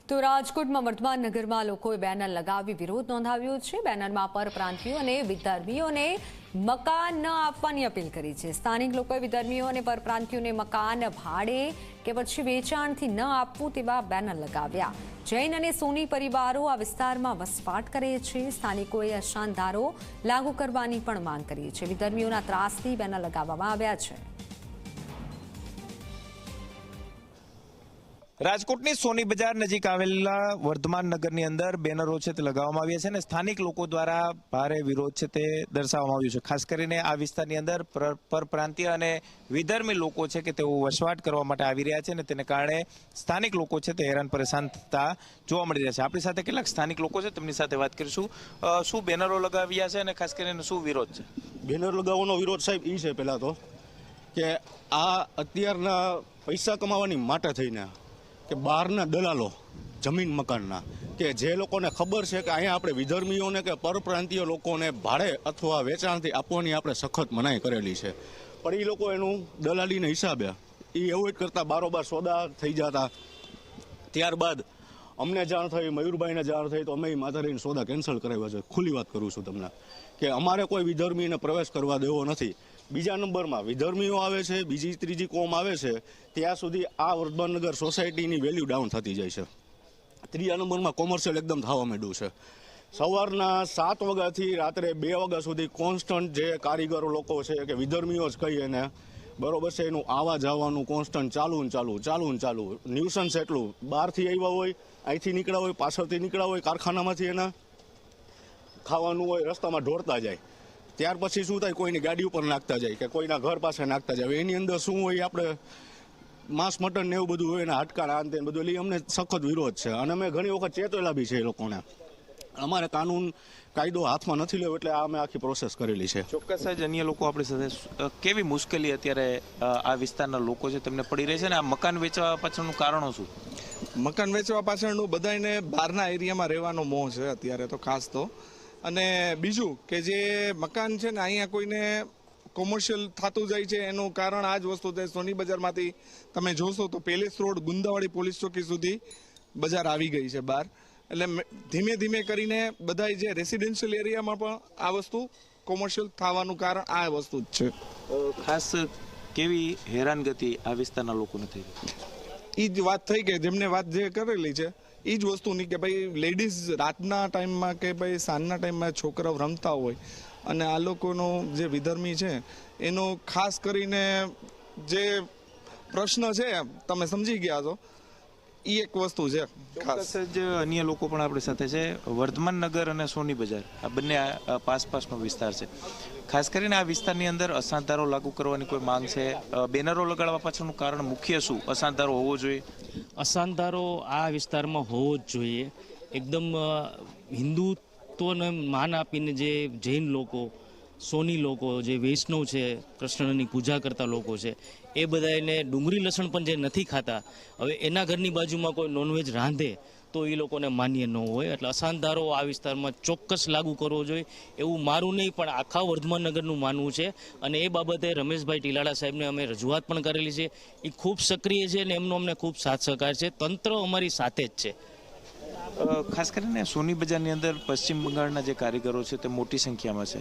તો રાજકોટમાં વર્તમાન નગરમાં લોકોએ બેનર લગાવી વિરોધ નોંધાવ્યો છે। બેનરમાં પરપ્રાંતિયો અને વિધર્મીઓને મકાન ન આપવાની અપીલ કરી છે। સ્થાનિક લોકોએ વિધર્મીઓ અને પરપ્રાંતિયોને મકાન ભાડે કે પછી વેચાણથી ન આપવું તેવા બેનર લગાવ્યા। જૈન અને સોની પરિવારો આ વિસ્તારમાં વસવાટ કરે છે। સ્થાનિકોએ અશાંત ધારો લાગુ કરવાની પણ માંગ કરી છે। વિધર્મીઓના ત્રાસથી બેનર લગાવવામાં આવ્યા છે। રાજકોટની સોની બજાર નજીક આવેલા વર્ધમાન નગરની અંદર બેનરો છે તે લગાવવામાં આવ્યા છે અને સ્થાનિક લોકો દ્વારા ભારે વિરોધ છે તે દર્શાવવામાં આવ્યો છે। ખાસ કરીને આ વિસ્તારની અંદર પરપ્રાંતીય અને વિધર્મી લોકો છે કે તેઓ વસવાટ કરવા માટે આવી રહ્યા છે અને તેને કારણે સ્થાનિક લોકો છે તે હેરાન પરેશાન થતા જોવા મળી રહ્યા છે। આપણી સાથે કેટલાક સ્થાનિક લોકો છે તેમની સાથે વાત કરીશું। શું બેનરો લગાવ્યા છે અને ખાસ કરીને શું વિરોધ છે? બેનર લગાવવાનો વિરોધ સાહેબ એ છે પહેલાં તો કે આ અત્યારના પૈસા કમાવાની માટે થઈને કે બહારના દલાલો જમીન મકાનના કે જે લોકોને ખબર છે કે અહીંયા આપણે વિધર્મીઓને કે પરપ્રાંતીય લોકોને ભાડે અથવા વેચાણથી આપવાની આપણે સખત મનાઈ કરેલી છે, પણ એ લોકો એનું દલાલીના હિસાબે એ એવોઇડ કરતા બારોબાર સોદા થઈ જતા। ત્યારબાદ અમને જાણ થઈ, મયુરભાઈને જાણ થઈ, તો અમે માથે રહીને સોદા કેન્સલ કરાવ્યા છે। ખુલ્લી વાત કરું છું તમને કે અમારે કોઈ વિધર્મીને પ્રવેશ કરવા દેવો નથી। બીજા નંબરમાં વિધર્મીઓ આવે છે, બીજી ત્રીજી કોમ આવે છે, ત્યાં સુધી આ વર્ધમાનનગર સોસાયટીની વેલ્યુ ડાઉન થતી જાય છે। ત્રીજા નંબરમાં કોમર્શિયલ એકદમ થવા માંડ્યું છે। સવારના 7 વાગ્યાથી રાત્રે 2 વાગ્યા સુધી કોન્સ્ટન્ટ જે કારીગરો લોકો છે કે વિધર્મીઓ જ કહીએ ને, બરોબર છે, એનું આવા જવાનું કોન્સ્ટન્ટ ચાલુ। ન્યુસન્સ એટલું બહારથી આવ્યા હોય, અહીંથી નીકળ્યા હોય, પાછળથી નીકળ્યા હોય, કારખાનામાંથી એના ખાવાનું હોય, રસ્તામાં ઢોળતા જાય। ત્યાર પછી શું થાય, કોઈની ગાડી ઉપર નાખતા જાય કે કોઈના ઘર પાસે નાખતા જાય। એની અંદર શું હોય, આપણે માંસ મટન ને એવું બધું હોય ને, હાડકા આન તે બધું, એટલે અમને સખત વિરોધ છે અને અમે ઘણી વખત ચેતવેલા બી છે એ લોકોને। અમારે કાનૂન કાયદો હાથમાં નથી લેવો એટલે આ અમે આખી પ્રોસેસ કરેલી છે। ચોક્કસ જ અન્ય લોકો આપણી સાથે કેવી મુશ્કેલી અત્યારે આ વિસ્તારના લોકો છે તેમને પડી રહી છે ને આ મકાન વેચવા પાછળનું કારણો શું? મકાન વેચવા પાછળનું બધાને બહારના એરિયામાં રહેવાનો મોહ છે અત્યારે તો ખાસ તો, અને બીજું કે જે મકાન છે ને અહીંયા કોઈને કોમર્શિયલ થતું જાય છે એનું કારણ આ જ વસ્તુ છે। સોની બજારમાંથી તમે જોશો તો પેલેસ રોડ ગુંદાવાડી પોલીસ ચોકી સુધી બજાર આવી ગઈ છે બહાર, એટલે ધીમે ધીમે કરીને બધા જે રેસિડેન્શિયલ એરિયામાં પણ આ વસ્તુ કોમર્શિયલ થવાનું કારણ આ વસ્તુ જ છે। ખાસ કેવી હેરાનગતિ આ વિસ્તારના લોકોને થઈ? એ જ વાત થઈ કે જેમને વાત જે કરેલી છે એ જ વસ્તુની કે ભાઈ લેડીઝ રાતના ટાઈમમાં કે ભાઈ સાંજના ટાઈમમાં છોકરાઓ રમતા હોય અને આ લોકોનો જે વિધર્મી છે એનો ખાસ કરીને જે પ્રશ્ન છે તમે સમજી ગયા છો એ એક વસ્તુ છે ખાસ જ। અન્ય લોકો પણ આપણી સાથે છે। વર્ધમાન નગર અને સોની બજાર આ બંને આસપાસનો વિસ્તાર છે। ખાસ કરીને આ વિસ્તારની અંદર અશાંત ધારો લાગુ કરવાની કોઈ માંગ છે? બેનરો લગાડવા પાછળનું કારણ મુખ્ય શું? અશાંત ધારો હોવો જોઈએ? અશાંત ધારો આ વિસ્તારમાં હોવો જ જોઈએ। એકદમ હિન્દુત્વને માન આપીને જે જૈન લોકો, સોની લોકો, જે વૈષ્ણવ છે, કૃષ્ણની પૂજા કરતા લોકો છે, એ બધા એને ડુંગળી લસણ પણ જે નથી ખાતા, હવે એના ઘરની બાજુમાં કોઈ નોનવેજ રાંધે તો એ લોકોને માન્ય ન હોય। એટલે અશાંત ધારો આ વિસ્તારમાં ચોક્કસ લાગુ કરવો જોઈએ એવું મારું નહીં પણ આખા વર્ધમાન નગરનું માનવું છે। અને એ બાબતે રમેશભાઈ ટીલાળા સાહેબને અમે રજૂઆત પણ કરેલી છે। એ ખૂબ સક્રિય છે અને એમનો અમને ખૂબ સાથ સહકાર છે। તંત્ર અમારી સાથે જ છે। ખાસ કરીને સોની બજારની અંદર પશ્ચિમ બંગાળના જે કારીગરો છે તે મોટી સંખ્યામાં છે,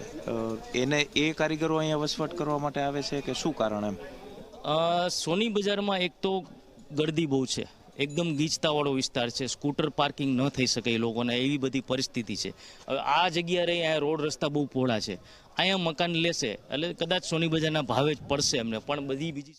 એ કારીગરો અહીંયા વસવાટ કરવા માટે આવે છે કે શું કારણ એમ? સોની બજારમાં એક તો ગર્દી બહુ છે, એકદમ ગીચતાવાળો વિસ્તાર છે, સ્કૂટર પાર્કિંગ ન થઈ શકે એ લોકોને, એવી બધી પરિસ્થિતિ છે। હવે આ જગ્યા રહી અહીંયા રોડ રસ્તા બહુ પહોળા છે, અહીંયા મકાન લેશે એટલે કદાચ સોની બજારના ભાવે જ પડશે એમને, પણ બધી બીજી